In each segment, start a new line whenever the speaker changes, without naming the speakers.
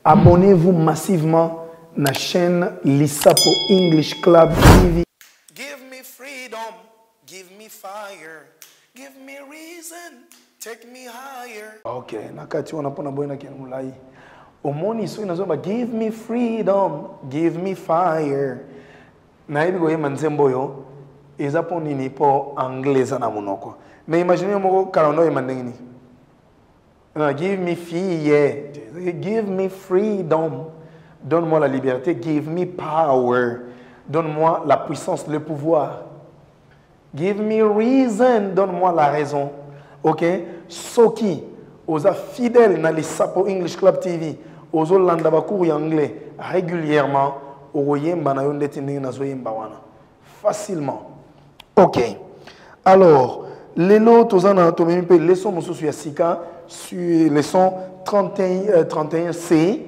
Abonnez-vous massivement à la chaîne Lissapo English Club TV.
Give me freedom, give me fire, give me reason, take me higher.
Ok, nakati wana pona boyena kena mulai. Omoni so inazoba give me freedom, give me fire. Na hivi goye manzembo yo eza po nini po anglais na munoko. Mais imaginez moko karano yemandengini. Give me fille, give me freedom, donne-moi la liberté, give me power, donne-moi la puissance, le pouvoir. Give me reason, donne-moi la raison. Ok? Soki, osa fidèle na Lissapo English Club TV, oso landa bakuru anglais régulièrement, oyoyemba na yonde tindingi na zoyemba wana. Facilement. Ok. Alors, lelo tozana tomemi pe leçon mosusu ya sika sur leçon 31C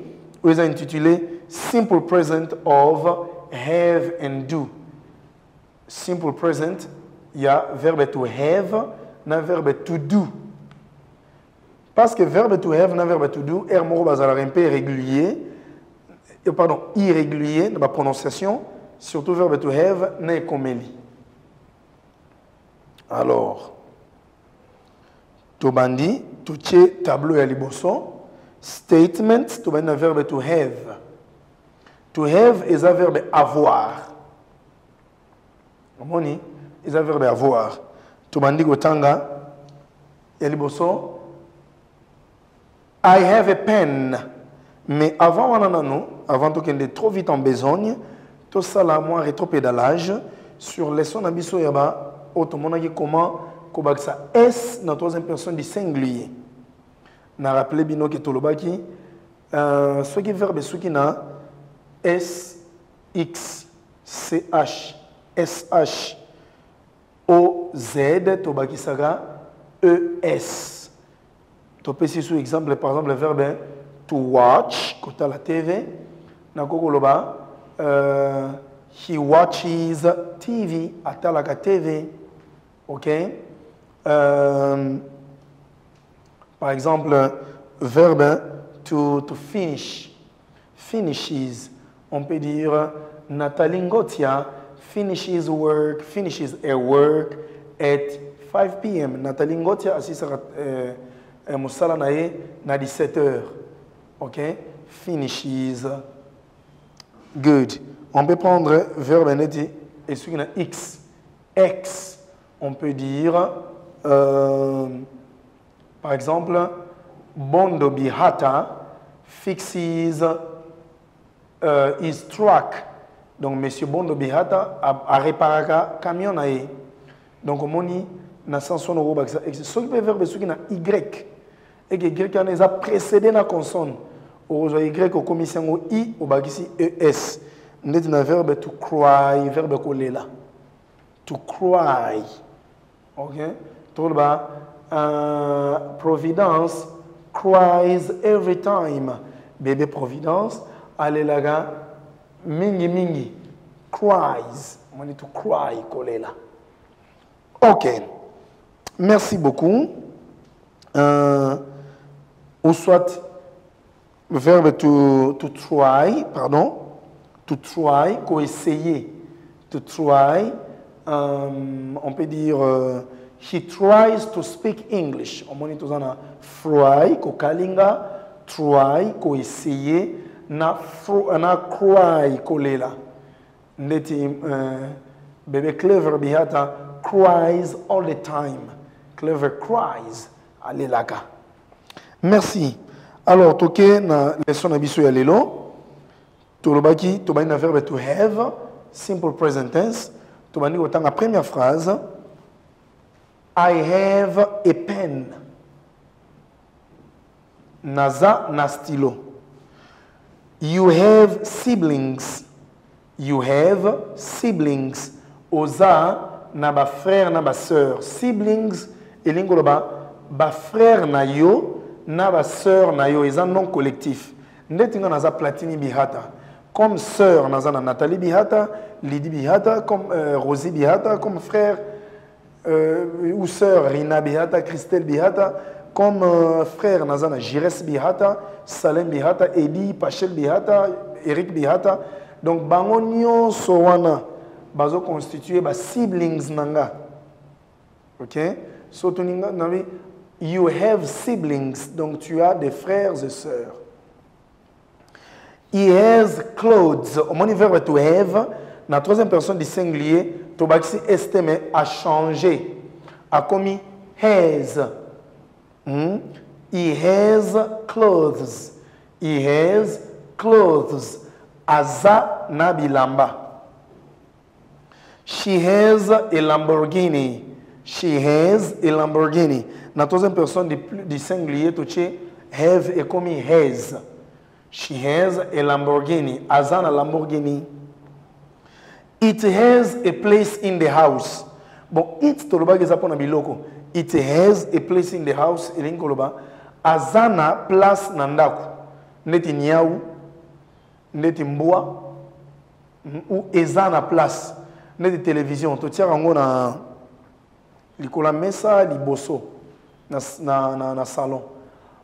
où ils ont intitulé Simple Present of Have and Do. Simple Present, il y a verbe to have, na verbe to do. Parce que verbe to have, na verbe to do, er moro bazala un peu régulier, pardon, irrégulier dans la prononciation, surtout verbe to have, na ekomeli. Alors, Tobandi, tu tiens tableau à liboso. Statement, tu as un verbe to have. To have est un verbe avoir. Moni, est un verbe avoir. Tobandi gotanga, à liboso. I have a pen. Mais avant, avant qu'on ait trop vite en besogne, tout ça là, moi, rétropédalage sur leçon d'abisso yaba, automobile comment Kobaksa S dans la troisième personne du singulier. Na rappelé bino que tolobaki ce qui verbe ce qui na S X C H S H O Z tobaki saga E S. To peux sur exemple par exemple le verbe to watch quand la TV na kokoloba he watches TV atalaka TV. OK? Par exemple, verbe to finish. Finishes. On peut dire Nathalie Ngotia finishes her work at 5 p.m. Nathalie Ngotia assistera musala nae na 17h. OK? Finishes. Good. On peut prendre verbe neti et celui qui a X. X. On peut dire, par exemple, Bondo Bihata fixes his truck. Donc, M. Bondo Bihata a réparé un camion. Donc, on dit, na sanson au roba. Ce qui peut faire ce qui na Y. Et que Y a précédé la consonne. Au Y, au commission au I, au bagisi ES. Nous avons un verbe to cry, verbe collé là. To cry. OK? Tolba, Providence cries every time. Bébé Providence, allez là, mingi mingi, cries. On dit to cry, collé là. OK. Merci beaucoup. Ou soit, verbe to try, pardon. To try, qu'on essayer. To try. On peut dire he tries to speak English. On dit tozana fry ko kalinga, try ko essayer na cry ko lela. Ndeti bébé Clever bihata cries all the time. Clever cries alelaka. Merci. Alors toke na leçon na biso ya lelo. Tolobaki tobani na verbe to have, simple present tense. Tobani otanga première phrase. I have a pen. Naza na stylo. You have siblings. You have siblings. Oza na ba frère na ba sœur. Siblings elingo ba frère na yo na ba sœur na yo eza non collectif. Ndeti nga naza platini bihata. comme sœur nazana Nathalie Bihata, Lydie Bihata, comme Rosie Bihata, comme frère ou sœur Rina Bihata, Christelle Bihata, comme frère nazana Jires Bihata, Salem Bihata, Eddie, Pachel Bihata, Eric Bihata. Donc bangonyo sowana bazo constituer ba siblings nanga. OK? So you have siblings, donc tu as des frères et sœurs. He has clothes. Au moment verbe to have, la troisième personne du singulier, to baxi estime a changé. A commis has. He has clothes. He has clothes. Aza nabilamba. She has a Lamborghini. She has a Lamborghini. La troisième personne du singulier, to have et commis has. She has a Lamborghini. Azana Lamborghini. It has a place in the house. Bon, it toloba gezapona biloko. It has a place in the house. Elinkoloba. Azana place nandaku. Neti nyau. Neti mbua. Ou ezana place. Neti télévision. To tia rango na likola mesa liboso na salon.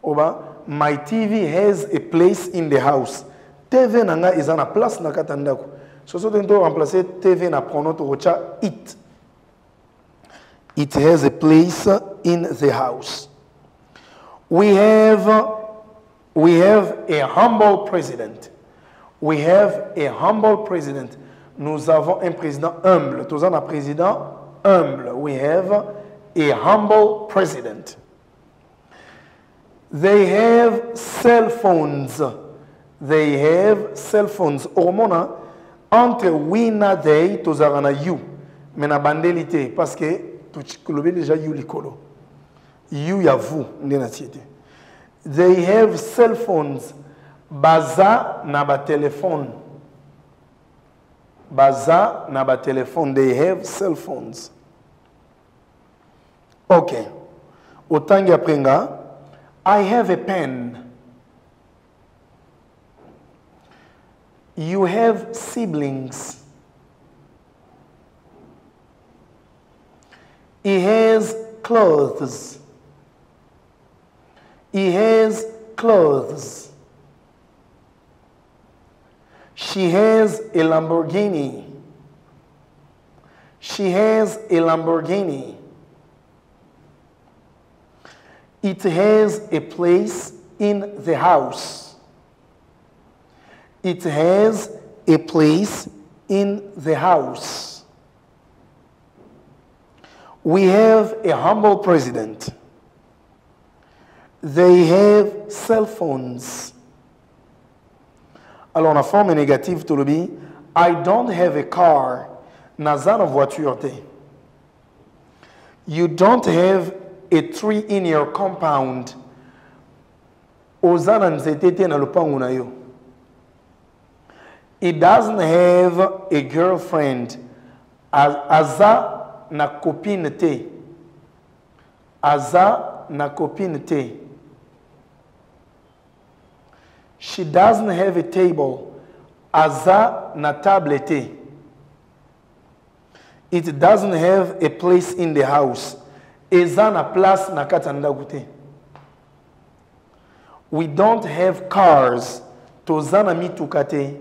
Oba. My TV has a place in the house. TV nanga is na place na katandaku. So so tento remplacer TV na pronom to rocha it. It has a place in the house. We have a humble president. We have a humble president. Nous avons un président humble. Nous avons un président humble. We have a humble president. They have cell phones. They have cell phones. Hormona entre we na they to zarana you. Mais na bandelité parce que tu kolobe déjà you likolo. You ya vous ndena tiete. They have cell phones. Baza na ba téléphone. Baza na ba téléphone. They have cell phones. Okay. Otangi aprenga. I have a pen. You have siblings. He has clothes. He has clothes. She has a Lamborghini. She has a Lamborghini. It has a place in the house. It has a place in the house. We have a humble president. They have cell phones. Alors, la forme négative, tu le dis, I don't have a car. Nazana voiture te. You don't have a tree in your compound. Ozana nzetete na lupangu na yo. He doesn't have a girlfriend. Aza na copine te. Aza na copine te. She doesn't have a table. Aza na table te. It doesn't have a place in the house. Eza na place na katandagu te. We don't have cars. Tozana mituka te.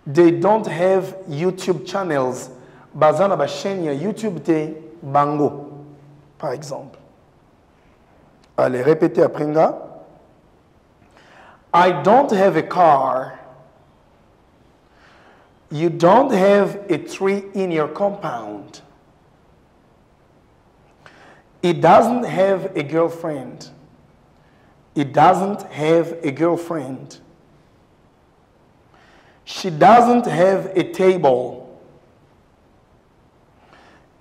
They don't have YouTube channels. Bazana ba chaîne ya YouTube te bango, par exemple. Allez, répétez après nga. I don't have a car. You don't have a tree in your compound. It doesn't have a girlfriend. It doesn't have a girlfriend. She doesn't have a table.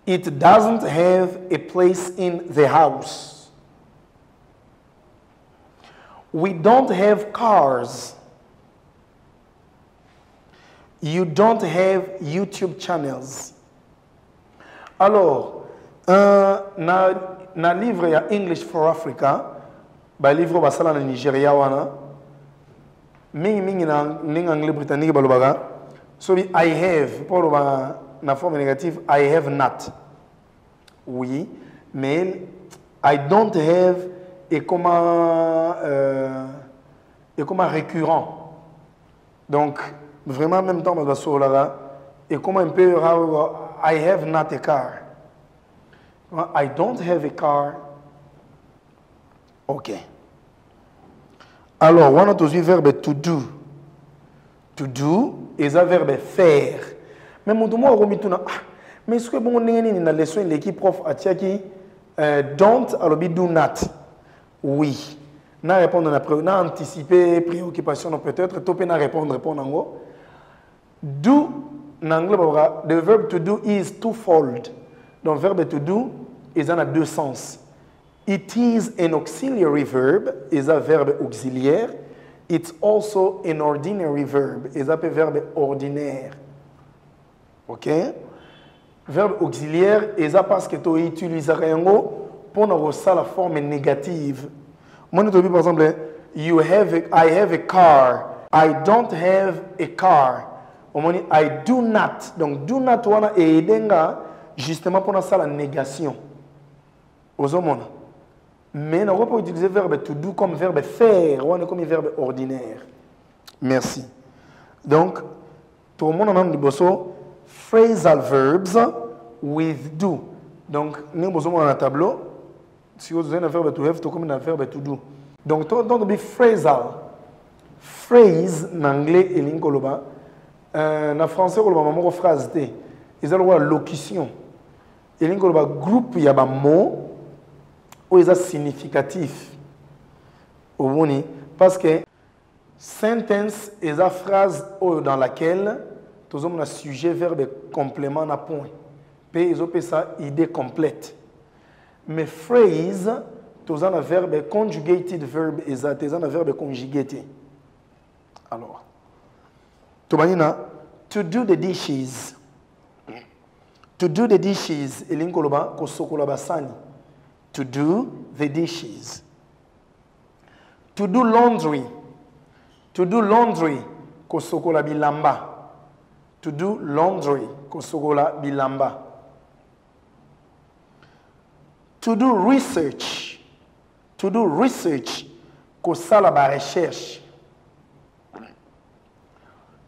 It doesn't have a place in the house. We don't have cars. You don't have YouTube channels. Alors, na livre ya English for Africa, ba livre basala na Nigeria wana, mingi na anglais britannique balobaga so bi I have pour na forme négative I have not. Oui, mais I don't have est comme récurrent. Donc vraiment en même temps on va sur là et comme un peu I have not a car. I don't have a car. OK. Alors, on a aussi le verbe to do. To do est un verbe faire. Mais mon domo a remis tout na. Mais est-ce que bon on est dans la leçon l'équipe prof a tiaki don't alors do not. Oui. Na répondre na anticiper préoccupation peut-être topé na répondre ngo. Do en anglais the verb to do is twofold. Donc verbe to do est en a deux sens. It is an auxiliary verb, is a verbe auxiliaire. It's also an ordinary verb, is a verbe ordinaire. OK? Verbe auxiliaire, is a parce que tu utilises rien pour nous la forme négative. Moi, je dis par exemple, I have a car. I don't have a car. I do not. Donc, do not, on a justement pour ça la négation. Aux hommes. Mais on peut utiliser le verbe to do comme verbe faire, ou comme verbe ordinaire. Merci. Donc, tout le monde a dit phrasal verbs with do. Donc, nous avons un tableau. Si vous avez un verbe to have, tout comme un verbe to do. Donc, tout le monde phrasal. Phrase, en anglais et en koloba. En français, on a une phrase. Ils ont une locution. Et en koloba, groupe, il y a un mot. Ou est significatif parce que sentence est la phrase dans laquelle tout le monde a sujet verbe complément na point puis ils ont ça idée complète mais phrase tout le monde a verbe conjugated verb est ça tout le verbe conjugated alors to do the dishes et l'ingoloba ko sokola basani. To do the dishes. To do laundry. To do laundry. Kosokola bilamba. To do laundry. Kosokola bilamba. To do research. To do research. Kosala ba recherche.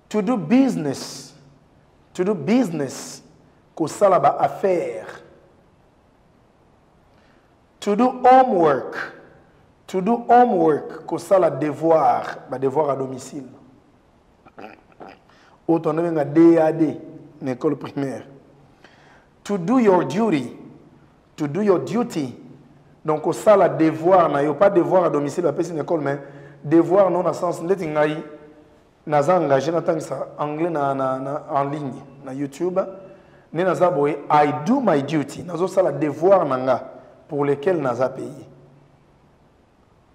To do business. To do business. Kosala ba affaire. To do homework. To do homework, que ça la devoir, devoir à domicile. Autant on a DAD, une école primaire. To do your duty. To do your duty. Donc ça la devoir, n'a pas devoir à domicile, la personne école mais devoir non dans sens ndeti ngai naza engagé na tangisa anglais en ligne na YouTube. Ne naza boy I do my duty. Nazo ça la devoir nanga. Pour lesquels nous avons payé.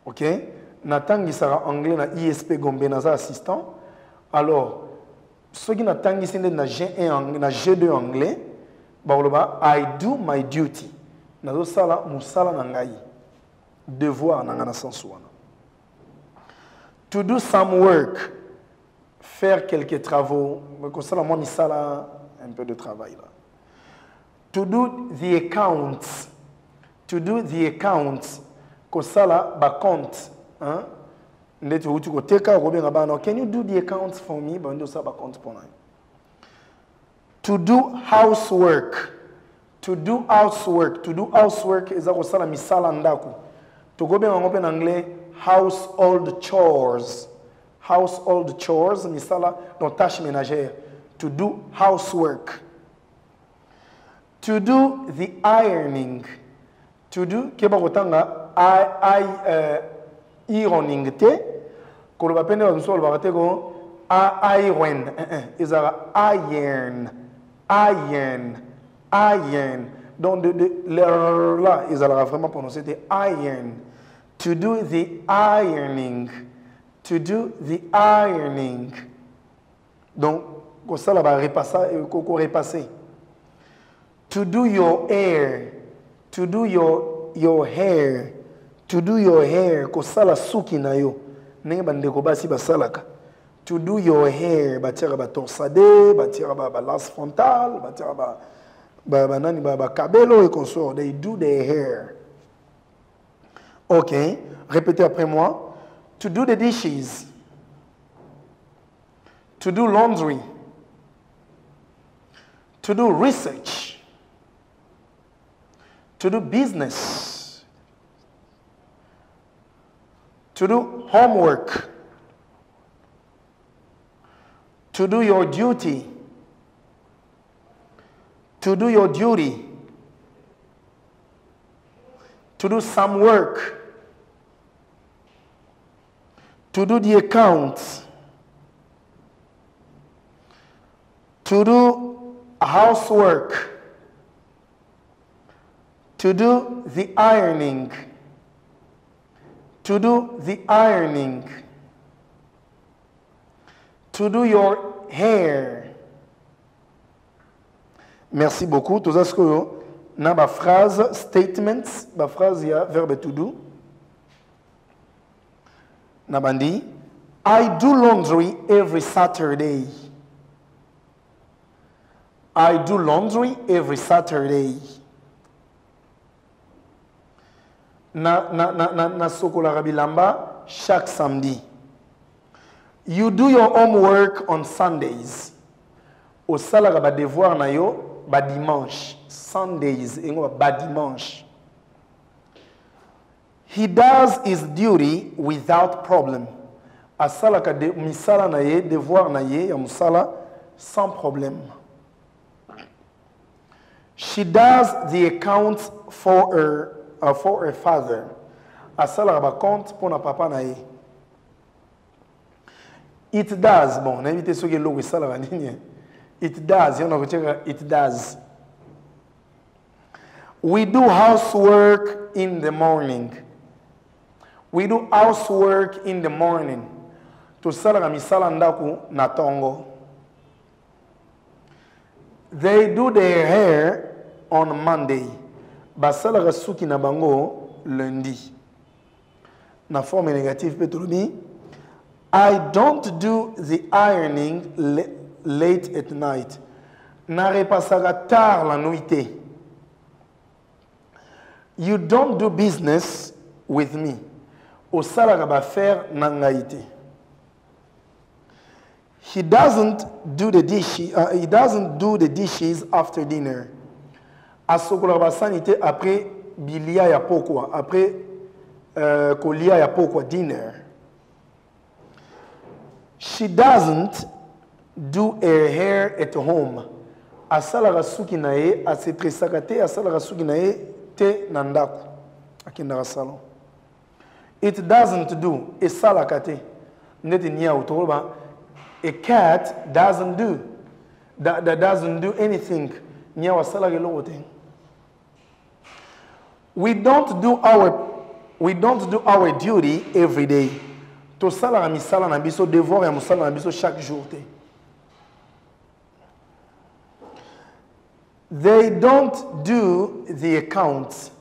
OK? Natangi sera anglais na ISP Gombe naza assistant. Alors, ceux qui natangi sinde na G1 na G2 anglais, ba I do my duty. Nazo sala musala na ngai. Devoir na ngana sens wana. To do some work, faire quelques travaux, comme ça la moni sala un peu de travail là. To do the accounts. To do the accounts, kosala ba compte, hein? Ndeti uti ko teka ko benga bana. Can you do the accounts for me? Ba ndo sa ba compte pour nai. To do housework. To do housework. To do housework is a kosala misala ndako. To go benga ngope en anglais household chores. Household chores misala donc tâches ménagères. To do housework. To do the ironing. To do, keba kotanga ironing te, kolo bapende wa msolo bakate ko iron, izara iron. Donc là, izara vraiment prononcer te iron. To do the ironing. To do the ironing. Donc, ko sala ba repasser, ko repasser. To do your hair. To do your hair. To do your hair. Ko sala suki na yo. Nenge bandeko basi basalaka. To do your hair, batira ba torsade, batira ba las frontal, batira ba cabello et consort. They do their hair. Ok, répétez après moi. To do the dishes. To do laundry. To do research. To do business. To do homework. To do your duty. To do your duty. To do some work. To do the accounts. To do housework. To do the ironing. To do the ironing. To do your hair. Merci beaucoup. Tout ça, c'est que na ba phrase statements, ba phrase ya verbe to do. Na bandi, I do laundry every Saturday. I do laundry every Saturday. Na sokola rabilamba chaque samedi. You do your homework on Sundays. Au salaire ba devoir na yo ba dimanche. Sundays ingo ba dimanche. He does his duty without problem. Asala ka de misala na ye devoir na ye ya musala sans problème. She does the accounts for her father. Asala ba compte pour na papa na ye. It does. Bon, on a invité ceux qui l'ont ça la ligne. It does. It does. We do housework in the morning. We do housework in the morning. To sala misala ndaku na tongo. They do their hair on Monday. Basala rasuki na bango lundi. Na forme négative petromi. I don't do the ironing late at night. Na repassaga tard la nuitée. You don't do business with me. Osalaga ba faire nangaite. He doesn't do the dishes after dinner. Asokola ba sanité après bilia ya pokwa, après kolia ya pokwa dinner. She doesn't do her hair at home. Asala rasuki na ye, asetresaka te, asala rasuki na ye te nandaku. Akenda salon. It doesn't do, esala kate. Neti niya utoroba. A cat doesn't do. That doesn't do anything. Niya wasala gelote. We don't do our duty every day. To sala misala na biso devoir ya musala na biso chaque jour te. They don't do the accounts.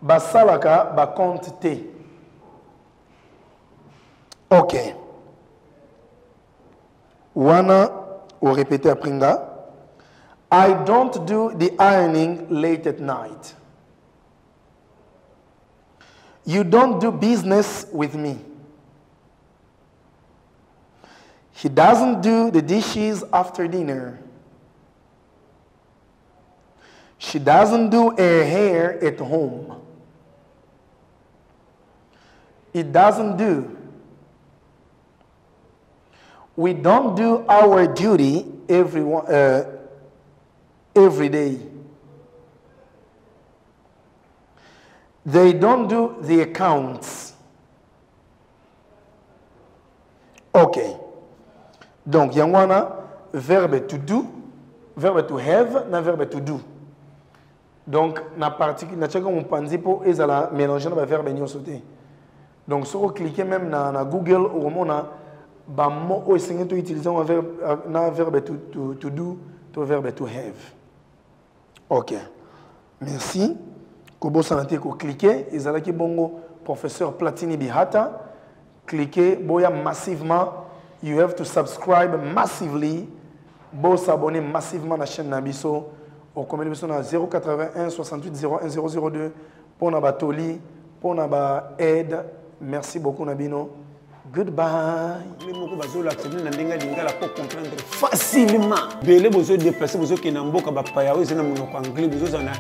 Basalaka ba compte te. Ok. Wana ou répéter après nga. I don't do the ironing late at night. You don't do business with me. He doesn't do the dishes after dinner. She doesn't do her hair at home. It doesn't do. We don't do our duty every day. They don't do the accounts. Okay. Donc, il y a un verbe to do, verbe to have, na verbe to do. Donc, na particule, na tchaka mon panzipo, et ça la mélanger na verbe nyo sauté. Donc, si vous cliquez même na Google, au moment na, ba mo o essayez de utiliser un verbe to do, to verbe to have. Ok. Merci. Kobo santé ko cliquer, et ça la ki bongo professeur Platini Bihata, cliquez boya massivement. you have to subscribe massively. Bon s'abonner massivement à la chaîne Nabiso. Au commande biso na 081 68 01 002 pour na batoli, pour na ba aide. Merci beaucoup Nabino. Goodbye.
Les mots que vous avez na ndenga lingala pour comprendre facilement. Belé besoin de déplacer besoin que na mboka ba paya oui c'est na monoko anglais besoin na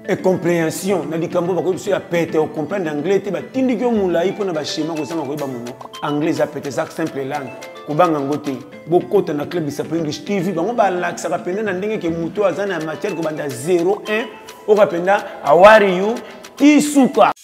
et compréhension na likambo ba ko biso ya pete au comprendre anglais te ba tindi ko mulai pour na ba schéma ko sama ko ba monoko anglais a pete ça simple langue ko banga ngote bokota na club isa English TV bango ba laksa ka penda na ndenge ke muto azana matière ko banda 01 o ka penda how are you Kisuka